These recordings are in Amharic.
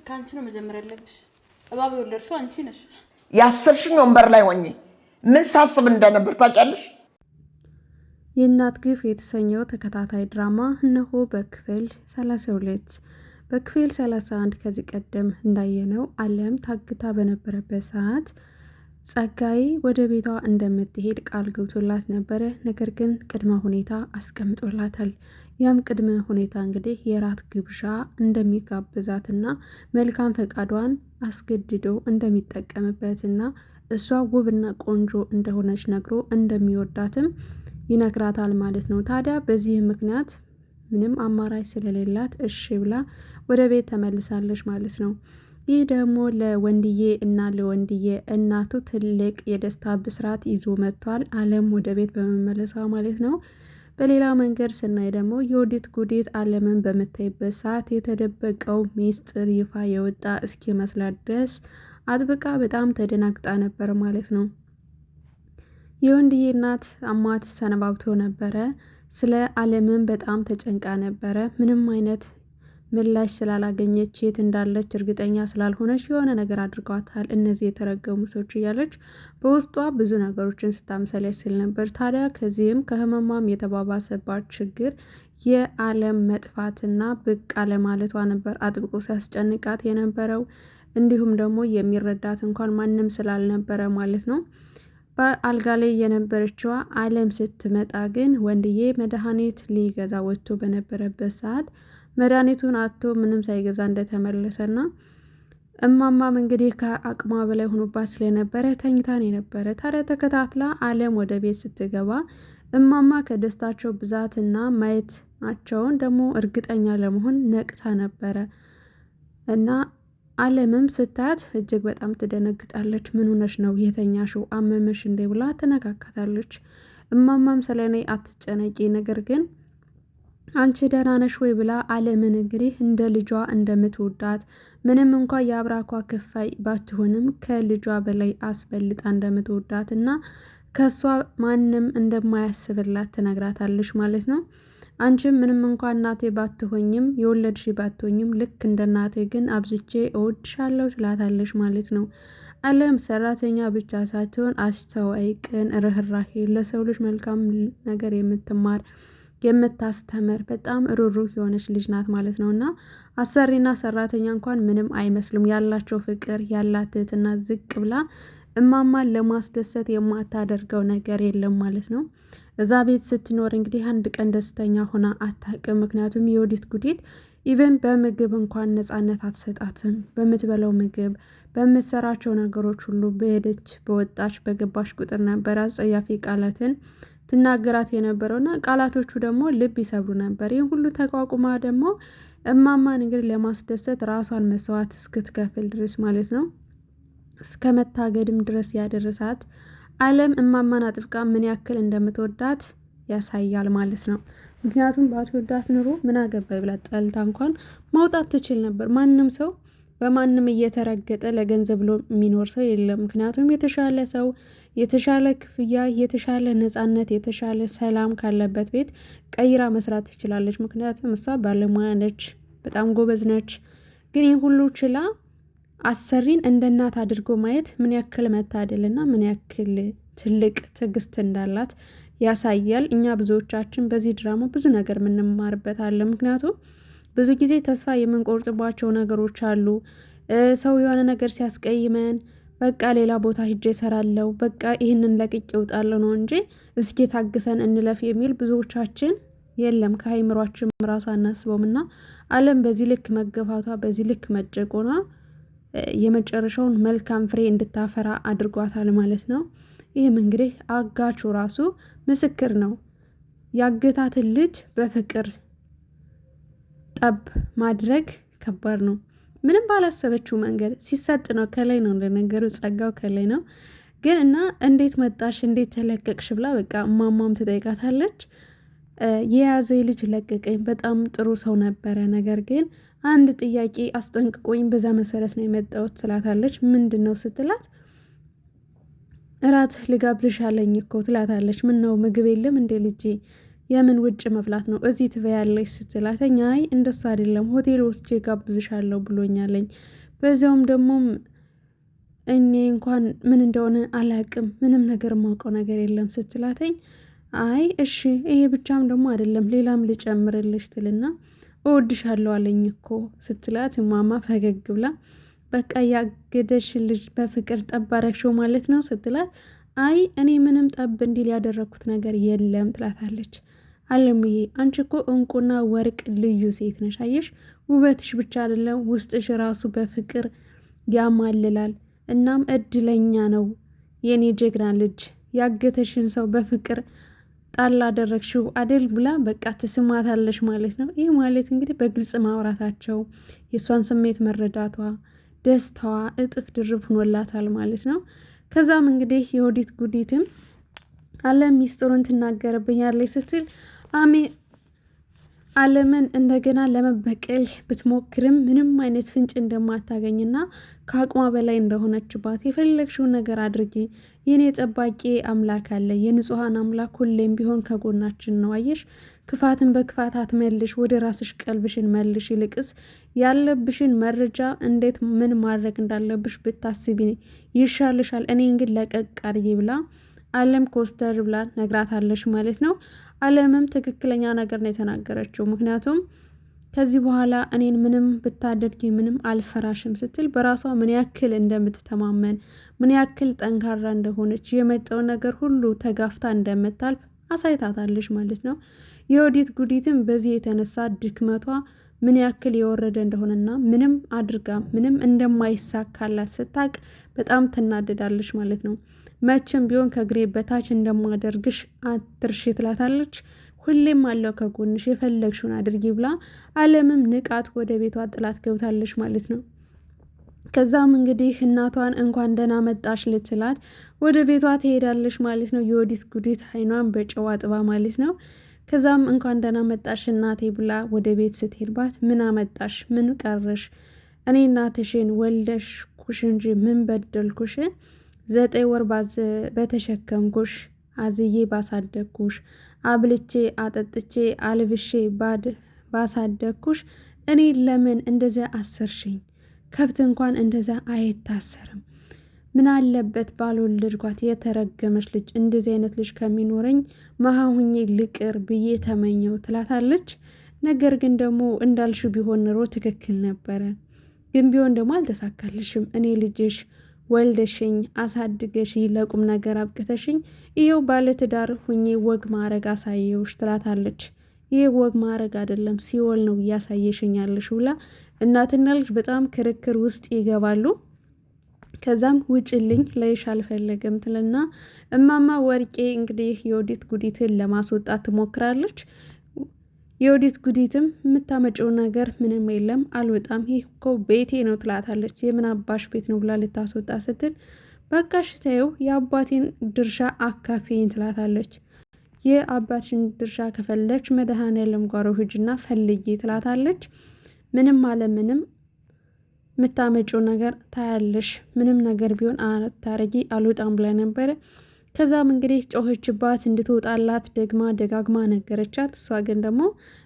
ካንቺ ነው መጀመር ያለብሽ። እባብ የወለድሽው አንቺ ነሽ። ያሰርሽኝ ወንበር ላይ ሆኜ ምን ሳስብ እንደነበር ታውቂያለሽ? የእናት ግፍ የተሰኘው ተከታታይ ድራማ እነሆ በክፍል 32 በክፍል 31 ከዚህ ቀደም እንዳየነው አለም ታግታ በነበረበት ሰዓት ጸጋይ ወደ ቤቷ እንደምትሄድ ቃል ገብቶላት ነበረ። ነገር ግን ቅድመ ሁኔታ አስቀምጦላታል። ያም ቅድመ ሁኔታ እንግዲህ የራት ግብዣ እንደሚጋብዛትና መልካም ፈቃዷን አስገድዶ እንደሚጠቀምበትና እሷ ውብና ቆንጆ እንደሆነች ነግሮ እንደሚወዳትም ይነግራታል ማለት ነው። ታዲያ በዚህ ምክንያት ምንም አማራጭ ስለሌላት እሺ ብላ ወደ ቤት ተመልሳለች ማለት ነው። ይህ ደግሞ ለወንድዬ እና ለወንድዬ እናቱ ትልቅ የደስታ ብስራት ይዞ መጥቷል። አለም ወደ ቤት በመመለሷ ማለት ነው። በሌላ መንገድ ስናይ ደግሞ የወዲት ጉዲት አለምን በምታይበት ሰዓት የተደበቀው ሚስጥር ይፋ የወጣ እስኪመስላት ድረስ አጥብቃ በጣም ተደናግጣ ነበር ማለት ነው። የወንድዬ እናት አሟት ሰነባብቶ ነበረ። ስለ አለምን በጣም ተጨንቃ ነበረ። ምንም አይነት ምላሽ ስላላገኘች የት እንዳለች እርግጠኛ ስላልሆነች የሆነ ነገር አድርጓታል እነዚህ የተረገሙ ሰዎች እያለች በውስጧ ብዙ ነገሮችን ስታምሰለስል ነበር። ታዲያ ከዚህም ከህመሟም የተባባሰባት ችግር የአለም መጥፋትና ብቅ አለማለቷ ነበር አጥብቆ ሲያስጨንቃት የነበረው። እንዲሁም ደግሞ የሚረዳት እንኳን ማንም ስላልነበረ ማለት ነው። በአልጋ ላይ የነበረችዋ አለም ስትመጣ ግን ወንድዬ መድኃኒት ሊገዛ ወጥቶ በነበረበት ሰዓት መድኃኒቱን አጥቶ ምንም ሳይገዛ እንደተመለሰና እማማም እንግዲህ ከአቅሟ በላይ ሆኖባት ስለነበረ ተኝታን የነበረ። ታዲያ ተከታትላ አለም ወደ ቤት ስትገባ እማማ ከደስታቸው ብዛትና ማየታቸውን ደግሞ እርግጠኛ ለመሆን ነቅታ ነበረ እና አለምም ስታት እጅግ በጣም ትደነግጣለች። ምን ሆነሽ ነው የተኛሽው? አመመሽ እንዴ ብላ ትነካካታለች። እማማም ስለኔ አትጨነቂ፣ ነገር ግን አንቺ ደህና ነሽ ወይ ብላ አለምን እንግዲህ እንደ ልጇ እንደምትወዳት ምንም እንኳ የአብራኳ ክፋይ ባትሆንም ከልጇ በላይ አስበልጣ እንደምትወዳት እና ከሷ ማንም እንደማያስብላት ትነግራታለች ማለት ነው። አንቺም ምንም እንኳ እናቴ ባትሆኝም የወለድሽ ባትሆኝም ልክ እንደ እናቴ ግን አብዝቼ እወድሻለሁ ትላታለች ማለት ነው። አለም ሰራተኛ ብቻ ሳትሆን አስተዋይ፣ ቅን፣ ርህራሄ፣ ለሰው ልጅ መልካም ነገር የምትማር የምታስተምር በጣም ሩሩህ የሆነች ልጅ ናት ማለት ነው። እና አሰሪና ሰራተኛ እንኳን ምንም አይመስልም። ያላቸው ፍቅር ያላት ትህትና ዝቅ ብላ እማማን ለማስደሰት የማታደርገው ነገር የለም ማለት ነው። እዛ ቤት ስትኖር እንግዲህ አንድ ቀን ደስተኛ ሆና አታውቅም። ምክንያቱም የወዲት ጉዲት ኢቨን በምግብ እንኳን ነፃነት አትሰጣትም። በምትበላው ምግብ በምትሰራቸው ነገሮች ሁሉ በሄደች በወጣች በገባች ቁጥር ነበር አጸያፊ ቃላትን ትናገራት የነበረውና ቃላቶቹ ደግሞ ልብ ይሰብሩ ነበር። ይህን ሁሉ ተቋቁማ ደግሞ እማማን እንግዲህ ለማስደሰት ራሷን መስዋዕት እስክትከፍል ድረስ ማለት ነው እስከ መታገድም ድረስ ያደረሳት አለም እማማን አጥብቃ ምን ያክል እንደምትወዳት ያሳያል ማለት ነው። ምክንያቱም ባትወዳት ኑሮ ምን አገባይ ብላ ጠልታ እንኳን ማውጣት ትችል ነበር። ማንም ሰው በማንም እየተረገጠ ለገንዘብ ብሎ የሚኖር ሰው የለም። ምክንያቱም የተሻለ ሰው የተሻለ ክፍያ የተሻለ ነፃነት የተሻለ ሰላም ካለበት ቤት ቀይራ መስራት ትችላለች። ምክንያቱም እሷ ባለሙያ ነች፣ በጣም ጎበዝ ነች። ግን ይህ ሁሉ ችላ አሰሪን እንደ እናት አድርጎ ማየት ምን ያክል መታደልና ምን ያክል ትልቅ ትዕግስት እንዳላት ያሳያል። እኛ ብዙዎቻችን በዚህ ድራማ ብዙ ነገር የምንማርበታለን። ምክንያቱም ብዙ ጊዜ ተስፋ የምንቆርጥባቸው ነገሮች አሉ። ሰው የሆነ ነገር ሲያስቀይመን በቃ ሌላ ቦታ ሂጄ እሰራለሁ፣ በቃ ይህንን ለቅቄ እወጣለሁ ነው እንጂ እስኪ ታግሰን እንለፍ የሚል ብዙዎቻችን የለም። ከአይምሯችን ራሱ አናስበውም። እና አለም በዚህ ልክ መገፋቷ በዚህ ልክ መጨቆኗ የመጨረሻውን መልካም ፍሬ እንድታፈራ አድርጓታል ማለት ነው። ይህም እንግዲህ አጋቹ ራሱ ምስክር ነው። ያገታትን ልጅ በፍቅር ጠብ ማድረግ ከባድ ነው። ምንም ባላሰበችው መንገድ ሲሰጥ ነው። ከላይ ነው እንደነገሩ ጸጋው ከላይ ነው። ግን እና እንዴት መጣሽ እንዴት ተለቀቅሽ ብላ በቃ እማማም ትጠይቃታለች። የያዘ ልጅ ለቀቀኝ፣ በጣም ጥሩ ሰው ነበረ፣ ነገር ግን አንድ ጥያቄ አስጠንቅቆኝ በዛ መሰረት ነው የመጣሁት ትላታለች። ምንድነው ስትላት እራት ልጋብዝሽ አለኝ እኮ ትላታለች። ምን ነው ምግብ የለም እንዴ ልጄ የምን ውጭ መብላት ነው እዚህ ትበያለሽ ስትላተኝ አይ እንደሱ አይደለም ሆቴል ወስጄ ጋብዝሻለሁ ብሎኛለኝ በዚያውም ደግሞ እኔ እንኳን ምን እንደሆነ አላቅም ምንም ነገር ማውቀው ነገር የለም ስትላተኝ አይ እሺ ይሄ ብቻም ደግሞ አይደለም ሌላም ልጨምርልሽ ትልና እወድሻለሁ አለኝ እኮ ስትላት ማማ ፈገግ ብላ በቃ ያገደሽ ልጅ በፍቅር ጠባረክሽው ማለት ነው ስትላት አይ እኔ ምንም ጠብ እንዲል ያደረኩት ነገር የለም ትላታለች። አለምዬ አንቺ እኮ እንቁና ወርቅ ልዩ ሴት ነሽ አየሽ ውበትሽ ብቻ አይደለም ውስጥሽ ራሱ በፍቅር ያማልላል እናም እድለኛ ነው የኔ ጀግና ልጅ ያገተሽን ሰው በፍቅር ጣል አደረግሽው አደል ብላ በቃ ትስማታለሽ ማለት ነው። ይህ ማለት እንግዲህ በግልጽ ማውራታቸው የእሷን ስሜት መረዳቷ ደስታዋ እጥፍ ድርብ ሆኖላታል ማለት ነው። ከዛም እንግዲህ የወዲት ጉዲትም አለም ሚስጥሩን ትናገርብኛለች ስትል አለምን እንደገና ለመበቀል ብትሞክርም ምንም አይነት ፍንጭ እንደማታገኝና ከአቅሟ በላይ እንደሆነችባት የፈለግሽውን ነገር አድርጊ የኔ ጠባቂ አምላክ አለ የንጹሃን አምላክ ሁሌም ቢሆን ከጎናችን ነው አየሽ ክፋትን በክፋት አትመልሽ ወደ ራስሽ ቀልብሽን መልሽ ይልቅስ ያለብሽን መረጃ እንዴት ምን ማድረግ እንዳለብሽ ብታስቢ ይሻልሻል እኔን ግን ለቀቅ አድርጊ ብላ አለም ኮስተር ብላ ነግራታለሽ ማለት ነው። አለምም ትክክለኛ ነገር ነው የተናገረችው ምክንያቱም ከዚህ በኋላ እኔን ምንም ብታደርጊ ምንም አልፈራሽም ስትል በራሷ ምን ያክል እንደምትተማመን ምን ያክል ጠንካራ እንደሆነች የመጣው ነገር ሁሉ ተጋፍታ እንደምታልፍ አሳይታታለች ማለት ነው። የወዲት ጉዲትም በዚህ የተነሳ ድክመቷ ምን ያክል የወረደ እንደሆነና ምንም አድርጋ ምንም እንደማይሳካላት ስታቅ በጣም ትናደዳለች ማለት ነው። መቼም ቢሆን ከግሬ በታች እንደማደርግሽ አትርሺ ትላታለች። ሁሌም አለው ከጎንሽ የፈለግሽውን አድርጊ ብላ አለምም ንቃት ወደ ቤቷ ጥላት ገብታለች ማለት ነው። ከዛም እንግዲህ እናቷን እንኳን ደህና መጣሽ ልትላት ወደ ቤቷ ትሄዳለች ማለት ነው። የወዲት ጉዲት አይኗን በጨዋ ጥባ ማለት ነው። ከዛም እንኳን ደህና መጣሽ እናቴ ብላ ወደ ቤት ስትሄድባት ምን አመጣሽ ምን ቀረሽ እኔ እናትሽን ወልደሽ ኩሽ እንጂ ምን በደልኩሽ 9 ወር በተሸከምኩሽ አዝዬ ባሳደግኩሽ አብልቼ አጠጥቼ አልብሼ ባሳደግኩሽ እኔ ለምን እንደዚያ አሰርሽኝ ከብት እንኳን እንደዚያ አይታሰርም ምን አለበት ባልወለድኳት የተረገመች ልጅ እንደዚህ አይነት ልጅ ከሚኖረኝ መሃሁኜ ልቅር ብዬ ተመኘው ትላታለች። ነገር ግን ደግሞ እንዳልሽው ቢሆን ኖሮ ትክክል ነበረ ግን ቢሆን ደግሞ አልተሳካልሽም እኔ ልጅሽ ወልደሽኝ አሳድገሽ ለቁም ነገር አብቅተሽኝ ይሄው ባለትዳር ሁኜ ወግ ማረግ አሳየውሽ ትላታለች። ይሄ ወግ ማረግ አይደለም ሲኦል ነው እያሳየሽኝ ያለሽ ብላ እናትና ልጅ በጣም ክርክር ውስጥ ይገባሉ። ከዛም ውጭልኝ ለይሽ አልፈለግም ትልና እማማ ወርቄ እንግዲህ የወዲት ጉዲትን ለማስወጣት ትሞክራለች። የወዲት ጉዲትም የምታመጨው ነገር ምንም የለም አልወጣም ይህ እኮ ቤቴ ነው ትላታለች። የምን አባሽ ቤት ነው ብላ ልታስወጣ ስትል በቃሽ ተይው የአባቴን ድርሻ አካፊኝ ትላታለች። የአባትሽን ድርሻ ከፈለግሽ መድኃኔዓለም ጓሮ ሂጂና ፈልጊ ትላታለች። ምንም አለ ምንም የምታመጨው ነገር ታያለሽ ምንም ነገር ቢሆን አታረጊ አልወጣም ብላ ነበረ። ከዛም እንግዲህ ጮኸችባት እንድትወጣላት ደግማ ደጋግማ ነገረቻት። እሷ ግን ደግሞ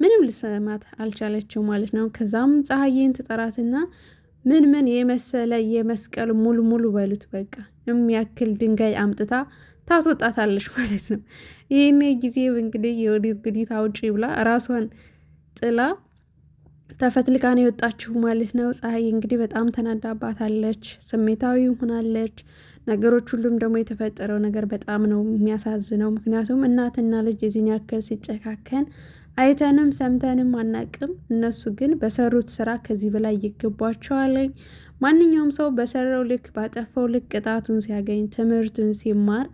ምንም ልሰማት አልቻለችው ማለት ነው። ከዛም ፀሐዬን ትጠራትና ምን የመሰለ የመስቀል ሙሉ በሉት በቃ የሚያክል ድንጋይ አምጥታ ታስወጣታለች ማለት ነው። ይህኔ ጊዜ እንግዲህ የወዲት ጉዲት አውጪ ብላ ራሷን ጥላ ተፈትልካ ነው የወጣችሁ ማለት ነው። ፀሐይ እንግዲህ በጣም ተናዳባታለች፣ ስሜታዊ ሆናለች። ነገሮች ሁሉም ደግሞ የተፈጠረው ነገር በጣም ነው የሚያሳዝነው። ምክንያቱም እናትና ልጅ የዚህን ያክል ሲጨካከን አይተንም ሰምተንም አናቅም። እነሱ ግን በሰሩት ስራ ከዚህ በላይ ይገባቸዋል። ማንኛውም ሰው በሰራው ልክ ባጠፋው ልክ ቅጣቱን ሲያገኝ ትምህርቱን ሲማር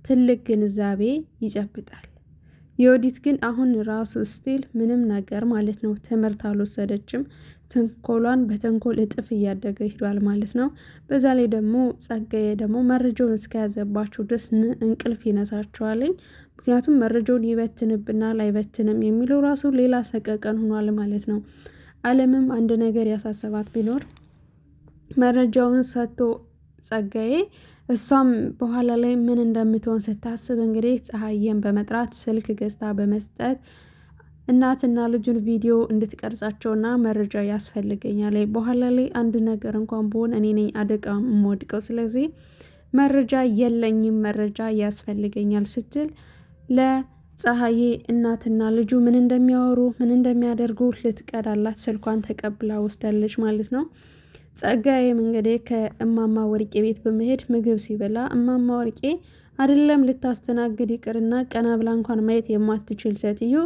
ትልቅ ግንዛቤ ይጨብጣል። የወዲት ግን አሁን ራሱ ስቲል ምንም ነገር ማለት ነው ትምህርት አልወሰደችም። ተንኮሏን በተንኮል እጥፍ እያደገ ሂዷል ማለት ነው። በዛ ላይ ደግሞ ጸጋዬ ደግሞ መረጃውን እስከያዘባቸው ድረስ እንቅልፍ ይነሳቸዋል። ምክንያቱም መረጃውን ይበትንብናል አይበትንም የሚለው ራሱ ሌላ ሰቀቀን ሆኗል ማለት ነው። አለምም አንድ ነገር ያሳሰባት ቢኖር መረጃውን ሰጥቶ ጸጋዬ እሷም በኋላ ላይ ምን እንደምትሆን ስታስብ እንግዲህ ፀሐዬን በመጥራት ስልክ ገዝታ በመስጠት እናትና ልጁን ቪዲዮ እንድትቀርጻቸውና መረጃ ያስፈልገኛል፣ በኋላ ላይ አንድ ነገር እንኳን ብሆን እኔ ነኝ አደጋ የምወድቀው፣ ስለዚህ መረጃ የለኝም፣ መረጃ ያስፈልገኛል ስትል ለፀሐዬ እናትና ልጁ ምን እንደሚያወሩ ምን እንደሚያደርጉ ልትቀዳላት ስልኳን ተቀብላ ወስዳለች ማለት ነው። ጸጋዬም እንግዲህ ከእማማ ወርቄ ቤት በመሄድ ምግብ ሲበላ እማማ ወርቄ አይደለም ልታስተናግድ ይቅርና ቀና ብላ እንኳን ማየት የማትችል ሴትዮ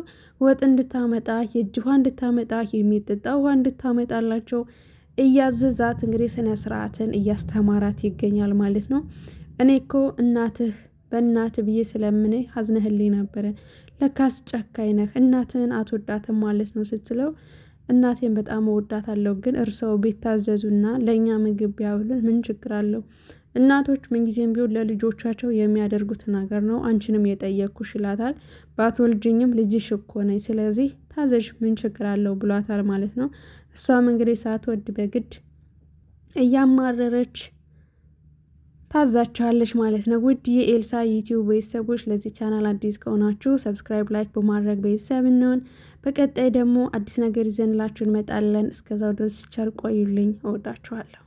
ወጥ እንድታመጣ የእጅ ውሃ እንድታመጣ የሚጠጣ ውሃ እንድታመጣላቸው እያዘዛት እንግዲህ ስነ ስርዓትን እያስተማራት ይገኛል ማለት ነው። እኔ እኮ እናትህ በእናትህ ብዬ ስለምንህ አዝነህልኝ ነበረ፣ ለካስ ጨካኝ ነህ፣ እናትህን አትወዳትም ማለት ነው ስትለው እናቴን በጣም እወዳታለሁ፣ ግን እርሰው ቢታዘዙና ለእኛ ምግብ ቢያብሉን ምን ችግር አለው? እናቶች ምንጊዜም ቢሆን ለልጆቻቸው የሚያደርጉት ነገር ነው። አንቺንም የጠየቅኩሽ ይላታል። ባትወልጂኝም ልጅሽ እኮ ነኝ፣ ስለዚህ ታዘዥ፣ ምን ችግር አለው ብሏታል ማለት ነው። እሷም እንግዲህ ሳትወድ በግድ እያማረረች ታዛቸዋለች ማለት ነው። ውድ የኤልሳ ዩቲዩብ ቤተሰቦች ለዚህ ቻናል አዲስ ከሆናችሁ ሰብስክራይብ፣ ላይክ በማድረግ ቤተሰብ እንሆን። በቀጣይ ደግሞ አዲስ ነገር ይዘንላችሁ እንመጣለን። እስከዛው ድረስ ቸር ቆዩልኝ። እወዳችኋለሁ።